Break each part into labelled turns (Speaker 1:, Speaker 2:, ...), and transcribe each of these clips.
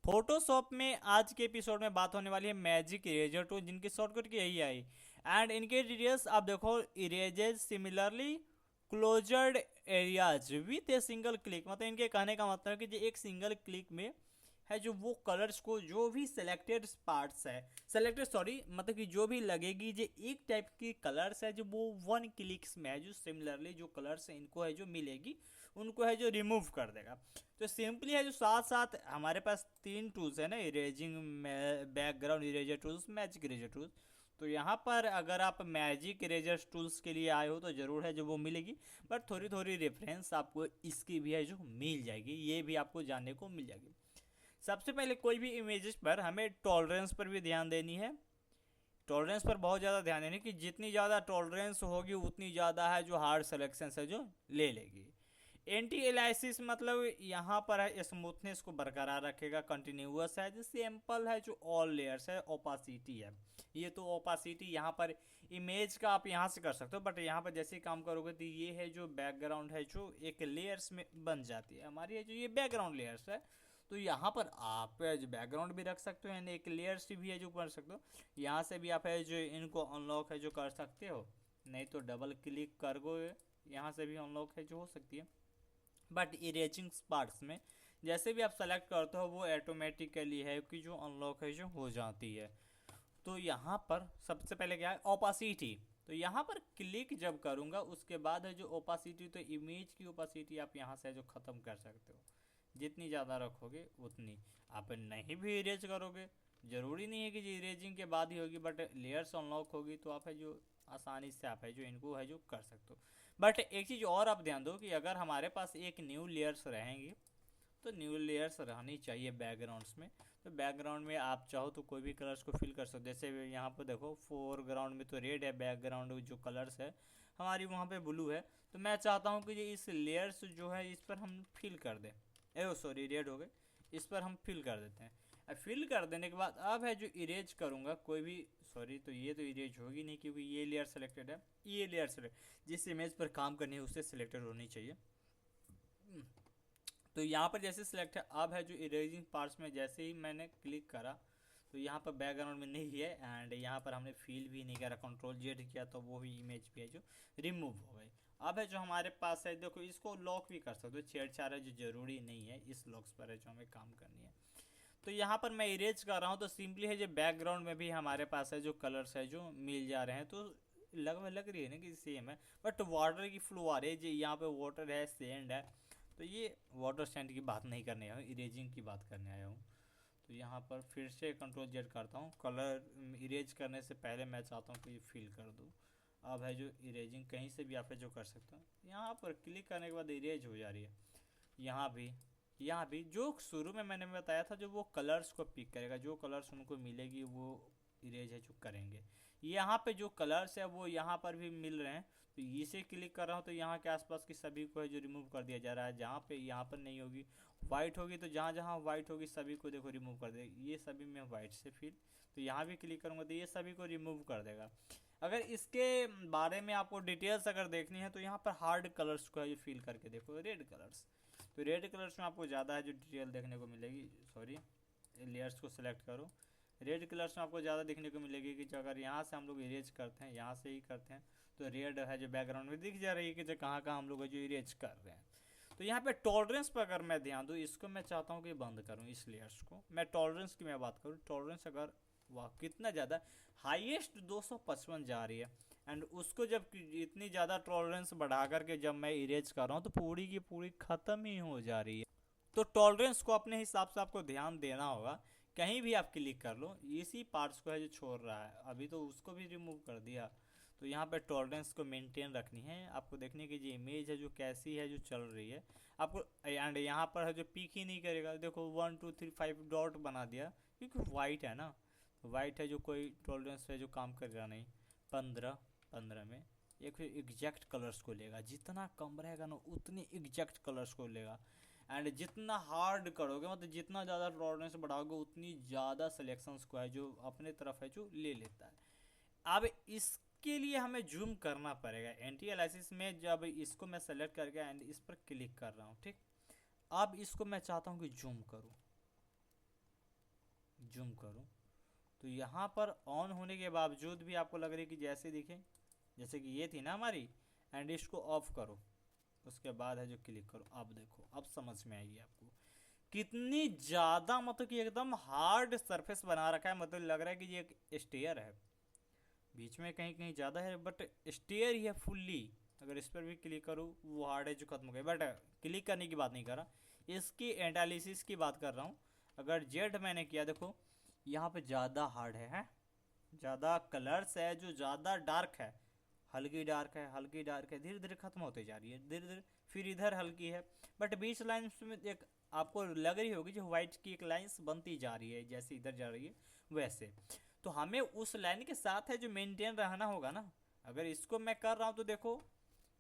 Speaker 1: Photoshop में आज के एपिसोड में बात होने वाली है मैजिक इरेजर टूल, जिनकी शॉर्टकट की यही आई एंड इनके डिटेल्स आप देखो। Erases similarly closed areas with a single click, मतलब इनके कहने का मतलब है कि जो एक सिंगल क्लिक में है जो वो कलर्स को जो भी सिलेक्टेड पार्ट्स है सेलेक्टेड सॉरी मतलब कि जो भी लगेगी जो एक टाइप की कलर्स है जो वो वन क्लिक्स में है जो सिमिलरली जो कलर्स है इनको है जो मिलेगी उनको है जो रिमूव कर देगा। तो सिंपली है जो साथ साथ हमारे पास तीन टूल्स है ना, erasing, background eraser tools, magic eraser tools. तो यहाँ पर अगर आप मैजिक इरेजर टूल्स के लिए आए हो तो ज़रूर है जो वो मिलेगी, बट थोड़ी थोड़ी रेफरेंस आपको इसकी भी है जो मिल जाएगी, ये भी आपको जानने को मिल जाएगी। सबसे पहले कोई भी इमेजेस पर हमें टॉलरेंस पर भी ध्यान देनी है। टॉलरेंस पर बहुत ज़्यादा ध्यान देनी कि जितनी ज़्यादा टॉलरेंस होगी उतनी ज़्यादा है जो हार्ड सिलेक्शन है जो ले लेगी। एंटी एलाइसिस मतलब यहाँ पर है स्मूथनेस को बरकरार रखेगा, कंटिन्यूअस है जो सैम्पल है जो ऑल लेयर्स है, ओपासिटी है। ये तो ओपासिटी यहाँ पर इमेज का आप यहाँ से कर सकते हो, बट यहाँ पर जैसे काम करोगे तो ये है जो बैकग्राउंड है जो एक लेयर्स में बन जाती है हमारी, है जो ये बैकग्राउंड लेयर्स है। तो यहाँ पर आप जो बैकग्राउंड भी रख सकते हो एंड एक लेयर्स भी है जो कर सकते हो। यहाँ से भी आप है जो इनको अनलॉक है जो कर सकते हो, नहीं तो डबल क्लिक करोगे यहाँ से भी अनलॉक है जो हो सकती है। बट इरेजिंग पार्ट्स में जैसे भी आप सेलेक्ट करते हो वो ऑटोमेटिकली है कि जो अनलॉक है जो हो जाती है। तो यहाँ पर सबसे पहले क्या है, ओपासिटी। तो यहाँ पर क्लिक जब करूँगा उसके बाद है जो ओपासिटी, तो इमेज की ओपासिटी आप यहाँ से जो ख़त्म कर सकते हो, जितनी ज़्यादा रखोगे उतनी। आप नहीं भी इरेज करोगे, ज़रूरी नहीं है कि जो इरेजिंग के बाद ही होगी, बट लेयर्स अनलॉक होगी तो आप है जो आसानी से आप है जो इनको है जो कर सकते हो। बट एक चीज़ और आप ध्यान दो कि अगर हमारे पास एक न्यू लेयर्स रहेंगी तो न्यू लेयर्स रहनी चाहिए बैकग्राउंड्स में। तो बैकग्राउंड में आप चाहो तो कोई भी कलर्स को फिल कर सकते हो, जैसे यहाँ पर देखो फोरग्राउंड में तो रेड है, बैकग्राउंड जो कलर्स है हमारी वहाँ पे ब्लू है। तो मैं चाहता हूँ कि ये इस लेयर्स जो है इस पर हम फिल कर दें, ए सॉरी रेड हो गए, इस पर हम फिल कर देते हैं। अब फिल कर देने के बाद अब है जो इरेज करूँगा कोई भी, सॉरी तो ये तो इरेज होगी नहीं क्योंकि ये लेयर सेलेक्टेड है, ये लेयर सेलेक्ट जिस इमेज पर काम करनी है उससे सिलेक्टेड होनी चाहिए। तो यहाँ पर जैसे सिलेक्ट है, अब है जो इरेजिंग पार्ट्स में जैसे ही मैंने क्लिक करा तो यहाँ पर बैकग्राउंड में नहीं है एंड यहाँ पर हमने फील भी नहीं करा, कंट्रोल जेड किया तो वो भी इमेज भी है जो रिमूव हो गई। अब है जो हमारे पास है देखो, इसको लॉक भी कर सकते हो, छेड़छाड़ है जो ज़रूरी नहीं है, इस लॉक्स पर है जो हमें काम करनी है। तो यहाँ पर मैं इरेज कर रहा हूँ तो सिंपली है जो बैकग्राउंड में भी हमारे पास है जो कलर्स है जो मिल जा रहे हैं, तो लग रही है ना कि सेम है, बट वाटर की फ्लो आ रही है, जो यहाँ पे वाटर है, सैंड है। तो ये वाटर सैंड की बात नहीं करने आया हूँ, इरेजिंग की बात करने आया हूँ। तो यहाँ पर फिर से कंट्रोल जेड करता हूँ, कलर इरेज करने से पहले मैं चाहता हूँ कि फिल कर दूँ। अब है जो इरेजिंग कहीं से भी आप जो कर सकते हो, यहाँ पर क्लिक करने के बाद इरेज हो जा रही है। यहाँ भी, यहाँ भी जो शुरू में मैंने बताया था जो वो कलर्स को पिक करेगा, जो कलर्स उनको मिलेगी वो इरेज है जो करेंगे। यहाँ पे जो कलर्स है वो यहाँ पर भी मिल रहे हैं, तो इसे क्लिक कर रहा हूँ तो यहाँ के आसपास की सभी को है जो रिमूव कर दिया जा रहा है। जहाँ पे यहाँ पर नहीं होगी वाइट होगी तो जहाँ जहाँ वाइट होगी सभी को देखो रिमूव कर देगा, ये सभी में वाइट से फिल। तो यहाँ भी क्लिक करूँगा तो ये सभी को रिमूव कर देगा। अगर इसके बारे में आपको डिटेल्स अगर देखनी है तो यहाँ पर हार्ड कलर्स को है फिल करके देखो, रेड कलर्स। तो रेड कलर्स में आपको ज़्यादा है जो डिटेल देखने को मिलेगी, सॉरी लेयर्स को सिलेक्ट करो। रेड कलर्स में आपको ज़्यादा देखने को मिलेगी कि जो अगर यहाँ से हम लोग इरेज करते हैं, यहाँ से ही करते हैं, तो रेड है जो बैकग्राउंड में दिख जा रही है कि जो कहाँ कहाँ हम लोग जो इरेज कर रहे हैं। तो यहाँ पे टॉलरेंस पर अगर मैं ध्यान दूँ, इसको मैं चाहता हूँ कि बंद करूँ, इस लेयर्स को मैं टॉलरेंस की मैं बात करूँ, टॉलरेंस अगर वाह कितना ज़्यादा हाईएस्ट 255 जा रही है एंड उसको जब इतनी ज़्यादा टॉलरेंस बढ़ा करके जब मैं इरेज कर रहा हूँ तो पूरी की पूरी ख़त्म ही हो जा रही है। तो टॉलरेंस को अपने हिसाब से आपको ध्यान देना होगा, कहीं भी आप क्लिक कर लो इसी पार्ट्स को है जो छोड़ रहा है, अभी तो उसको भी रिमूव कर दिया। तो यहाँ पे टॉलरेंस को मेंटेन रखनी है आपको, देखने की जो इमेज है जो कैसी है जो चल रही है आपको। एंड यहाँ पर है जो पिक ही नहीं करेगा, देखो 1 2 3 5 डॉट बना दिया क्योंकि वाइट है ना, वाइट है जो कोई टॉलरेंस है जो काम करेगा नहीं। 15 15 में एक एग्जैक्ट कलर्स को लेगा, जितना कम रहेगा ना उतने एग्जैक्ट कलर्स को लेगा। एंड जितना हार्ड करोगे मतलब जितना ज़्यादा टॉलरेंस बढ़ाओगे उतनी ज़्यादा सिलेक्शंस को है जो अपने तरफ है जो ले लेता है। अब इसके लिए हमें जूम करना पड़ेगा, एंटी एलाइसिस में जब इसको मैं सेलेक्ट करके एंड इस पर क्लिक कर रहा हूँ, ठीक। अब इसको मैं चाहता हूँ कि जूम करूँ, जूम करूँ तो यहाँ पर ऑन होने के बावजूद भी आपको लग रही है कि जैसे दिखे, जैसे कि ये थी ना हमारी, एंड इसको ऑफ करो, उसके बाद है जो क्लिक करो, अब देखो अब समझ में आएगी आपको कितनी ज़्यादा, मतलब कि एकदम हार्ड सरफेस बना रखा है। मतलब लग रहा है कि ये एक स्टेयर है, बीच में कहीं कहीं ज़्यादा है बट स्टेयर ही है फुल्ली। अगर इस पर भी क्लिक करूँ वो हार्ड है जो खत्म हो गया, बट क्लिक करने की बात नहीं कर रहा, इसकी एनालिसिस की बात कर रहा हूँ। अगर जेड मैंने किया देखो यहाँ पे ज़्यादा हार्ड है, ज़्यादा कलर्स है जो ज़्यादा डार्क है, हल्की डार्क है, हल्की डार्क है, धीरे धीरे खत्म होते जा रही है, धीरे धीरे फिर इधर हल्की है, बट बीच लाइन्स में एक आपको लग रही होगी जो वाइट की एक लाइन्स बनती जा रही है, जैसे इधर जा रही है वैसे। तो हमें उस लाइन के साथ है जो मेंटेन रहना होगा ना। अगर इसको मैं कर रहा हूँ तो देखो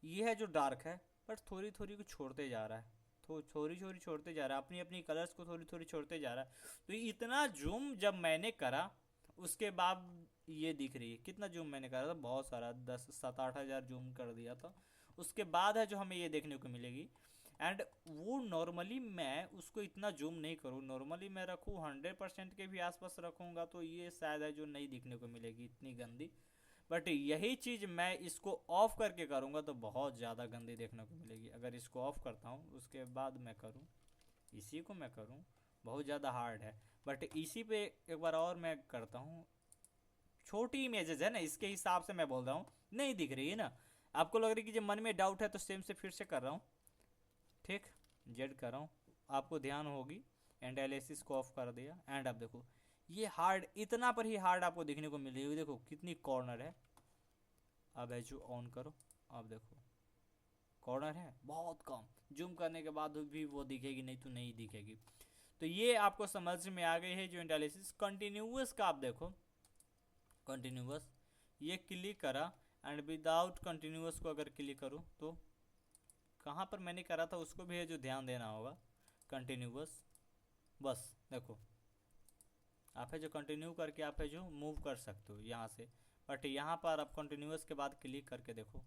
Speaker 1: ये है जो डार्क है, बट थोड़ी थोड़ी को छोड़ते जा रहा है, तो थोड़ी थोड़ी छोड़ते जा रहा है, अपनी अपनी कलर्स को थोड़ी थोड़ी छोड़ते जा रहा है। तो इतना जूम जब मैंने करा उसके बाद ये दिख रही है, कितना जूम मैंने करा था, बहुत सारा, 10-7-8 हज़ार जूम कर दिया था। उसके बाद है जो हमें ये देखने को मिलेगी। एंड वो नॉर्मली मैं उसको इतना जूम नहीं करूँ, नॉर्मली मैं रखूँ 100% के भी आसपास रखूँगा तो ये शायद है जो नहीं दिखने को मिलेगी इतनी गंदी। बट यही चीज़ मैं इसको ऑफ करके करूँगा तो बहुत ज़्यादा गंदी देखने को मिलेगी। अगर इसको ऑफ करता हूँ उसके बाद मैं करूँ, इसी को मैं करूँ, बहुत ज़्यादा हार्ड है। बट इसी पे एक बार और मैं करता हूँ, छोटी इमेजेस है ना इसके हिसाब से मैं बोल रहा हूँ, नहीं दिख रही है ना, आपको लग रही है कि जब मन में डाउट है तो सेम से फिर से कर रहा हूँ, ठीक, जेड कर रहा हूँ, आपको ध्यान होगी, एनालिसिस को ऑफ कर दिया, एंड अब देखो ये हार्ड, इतना पर ही हार्ड आपको देखने को मिलेगी, देखो कितनी कॉर्नर है। अब है जो ऑन करो, अब देखो कॉर्नर है बहुत कम, जूम करने के बाद भी वो दिखेगी, नहीं तो नहीं दिखेगी। तो ये आपको समझ में आ गई है जो एनालिसिस। कंटिन्यूअस का आप देखो, कंटिन्यूअस ये क्लिक करा, एंड विदाउट कंटिन्यूअस को अगर क्लिक करूँ तो कहाँ पर मैंने करा था उसको भी है जो ध्यान देना होगा। कंटिन्यूअस, बस देखो आप है जो कंटिन्यू करके आप है जो मूव कर सकते हो यहाँ से, बट यहाँ पर आप कंटिन्यूअस के बाद क्लिक करके देखो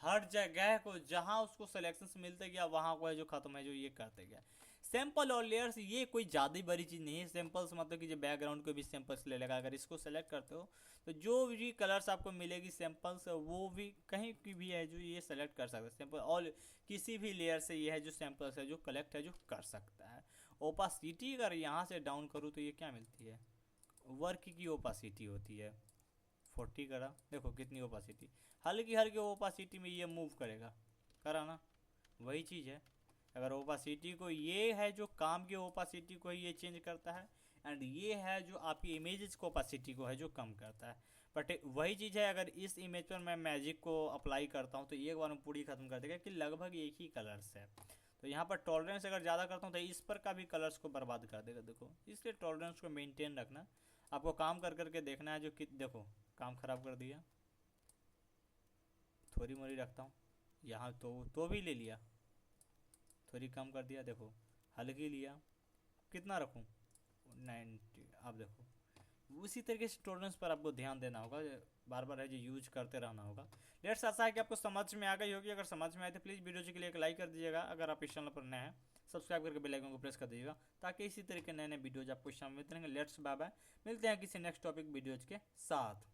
Speaker 1: हर जगह को जहाँ उसको सिलेक्शंस मिलते गया वहाँ को है जो खत्म है जो ये करते गया। सैंपल और लेयर्स ये कोई ज़्यादा बड़ी चीज़ नहीं है। सैंपल्स मतलब कि जो बैकग्राउंड को भी सैंपल्स ले लेगा, अगर इसको सेलेक्ट करते हो तो जो भी कलर्स आपको मिलेगी सैंपल्स वो भी कहीं की भी है जो ये सेलेक्ट कर सकते हैं सैंपल, और किसी भी लेयर से ये है जो सैंपल्स है जो कलेक्ट है जो कर सकता है। ओपासिटी अगर यहाँ से डाउन करूँ तो ये क्या मिलती है, वर्क की ओपासिटी होती है 40 करा, देखो कितनी ओपासिटी, हल्की हल्की ओपासिटी में ये मूव करेगा, करा ना, वही चीज़ है। अगर ओपासिटी को ये है जो काम की ओपासिटी को ये चेंज करता है, एंड ये है जो आपकी इमेजेस को ओपासिटी को है जो कम करता है। बट वही चीज़ है अगर इस इमेज पर मैं मैजिक को अप्लाई करता हूँ तो एक बार में पूरी ख़त्म कर देगा कि लगभग एक ही कलर्स है। तो यहाँ पर टॉलरेंस अगर ज़्यादा करता हूँ तो इस पर का भी कलर्स को बर्बाद कर देगा, देखो इसलिए टॉलरेंस को मेंटेन रखना आपको, काम कर करके देखना है जो कि देखो काम ख़राब कर दिया, थोड़ी मोड़ी रखता हूँ यहाँ तो भी ले लिया, थोड़ी कम कर दिया, देखो हल्की लिया, कितना रखूँ 90, आप देखो उसी तरीके से टॉलरेंस पर आपको ध्यान देना होगा, बार बार है जो यूज करते रहना होगा। लेट्स आशा है कि आपको समझ में आ गई होगी, अगर समझ में आए तो प्लीज़ वीडियो के लिए एक लाइक कर दीजिएगा, अगर आप इस चैनल पर नए हैं सब्सक्राइब करके बेल आइकन को प्रेस कर दीजिएगा ताकि इसी तरह के नए नए वीडियोज आपको सामने मिलते रहेंगे। लेट्स बाय बाय, मिलते हैं किसी नेक्स्ट टॉपिक वीडियोज के साथ।